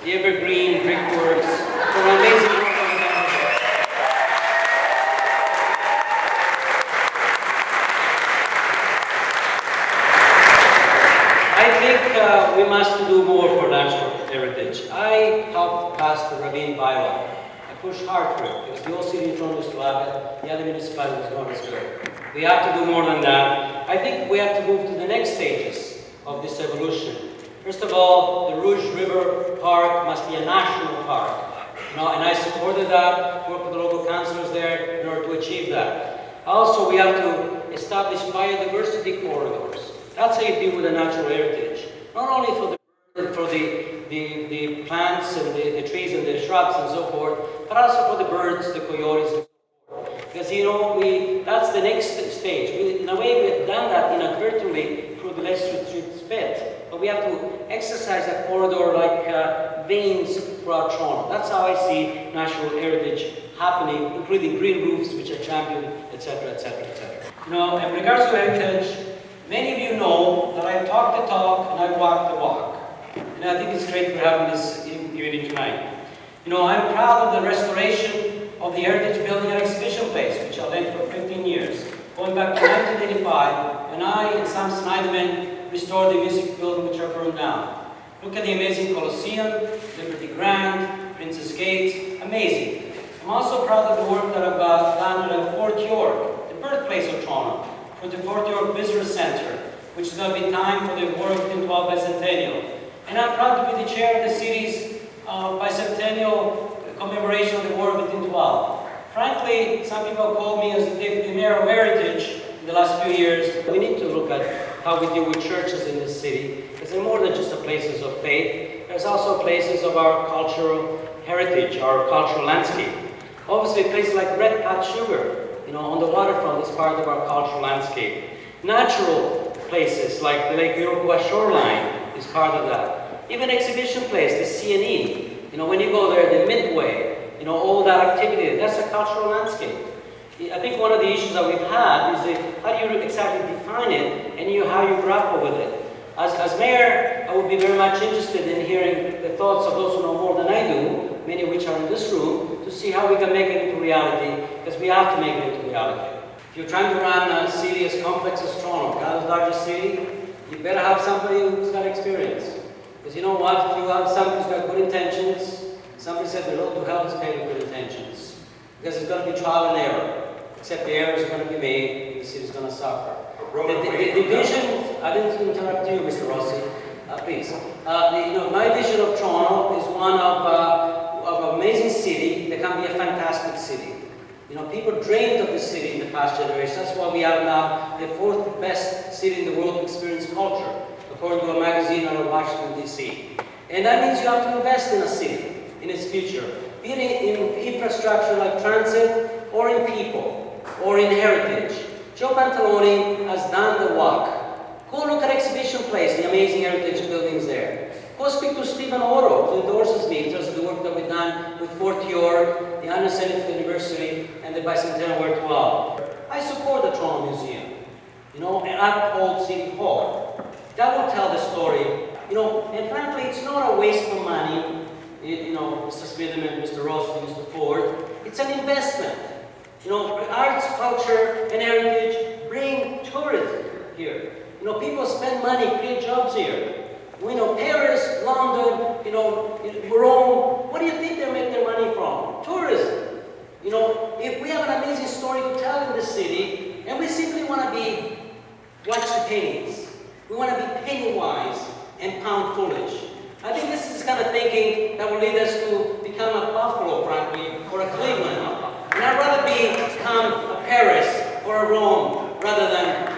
the Evergreen Brickworks, for an amazing work on the membership. I think we must do more for natural heritage. I helped pass the ravine bylaw. I pushed hard for it because the old city of Toronto used to have it, the other municipalities not as good. We have to do more than that. I think we have to move to the next stages of this evolution. First of all, the Rouge River Park must be a national park. And I supported that, worked with the local councillors there in order to achieve that. Also, we have to establish biodiversity corridors. That's how you deal with the natural heritage. Not only for the plants and the trees and the shrubs and so forth, but also for the birds, the coyotes, and so forth. Because that's the next stage. In a way, we've done that inadvertently through the legislative spit. But we have to exercise that corridor like veins throughout Toronto. That's how I see natural heritage happening, including green roofs, which are championed, etc., etc., etc. In regards to heritage, many of you know that I talk the talk and I walk the walk. And I think it's great for having this evening tonight. I'm proud of the restoration of the Heritage Building and Exhibition Place, which I led for 15 years, going back to 1985, when I and Sam Snyderman restored the music building which are burned down. Look at the amazing Colosseum, Liberty Grand, Prince's Gate, amazing. I'm also proud of the work that I've done at Fort York, the birthplace of Toronto, for the Fort York Visitor Centre, which is going to be timed for the War of 12 Bicentennial. And I'm proud to be the chair of the city's bicentennial commemoration of the War of 1812. Frankly, some people call me as the mayor of heritage in the last few years. We need to look at how we deal with churches in this city, because they're more than just the places of faith. There's also places of our cultural heritage, our cultural landscape. Obviously, places like Red Pat Sugar, on the waterfront is part of our cultural landscape. Natural places like the Lake Iroquois shoreline is part of that. Even exhibition place, the CNE, when you go there, the Midway, all that activity, that's a cultural landscape. I think one of the issues that we've had is how do you exactly define it and how you grapple with it. As mayor, I would be very much interested in hearing the thoughts of those who know more than I do, many of which are in this room, to see how we can make it into reality, because we have to make it into reality. If you're trying to run a city as complex as Toronto, Canada's largest city, you better have somebody who's got experience. Because you know what, if you have somebody who's got good intentions, somebody said the road to hell is paved with good intentions. Because it's going to be trial and error. Except the error is going to be made, and the city is going to suffer. The vision, I didn't interrupt you, Mr. Rossi, please. My vision of Toronto is one of an amazing city that can be a fantastic city. People dreamed of this city in the past generation. That's why we are now the 4th best city in the world to experience culture, according to a magazine out of Washington, D.C. And that means you have to invest in a city, in its future, be it in infrastructure like transit, or in people, or in heritage. Joe Pantalone has done the walk. Go look at Exhibition Place, the amazing heritage buildings there. Go speak to Stephen Oro, who endorses me in terms of the work that we've done with Fort York, the 170th anniversary, and the Bicentennial War 12. I support the Toronto Museum, at Old City Hall. That will tell the story, and frankly, it's not a waste of money, Mr. Smitherman, Mr. Ross, Mr. Ford. It's an investment. Arts, culture, and heritage bring tourism here. People spend money, create jobs here. Paris, London, Rome, what do you think they make their money from? Tourism. If we have an amazing story to tell in the city, and we simply want to watch the pennies. We want to be penny wise and pound foolish. I think this is the kind of thinking that will lead us to become a Buffalo, frankly, or a Cleveland. And I'd rather become a Paris or a Rome rather than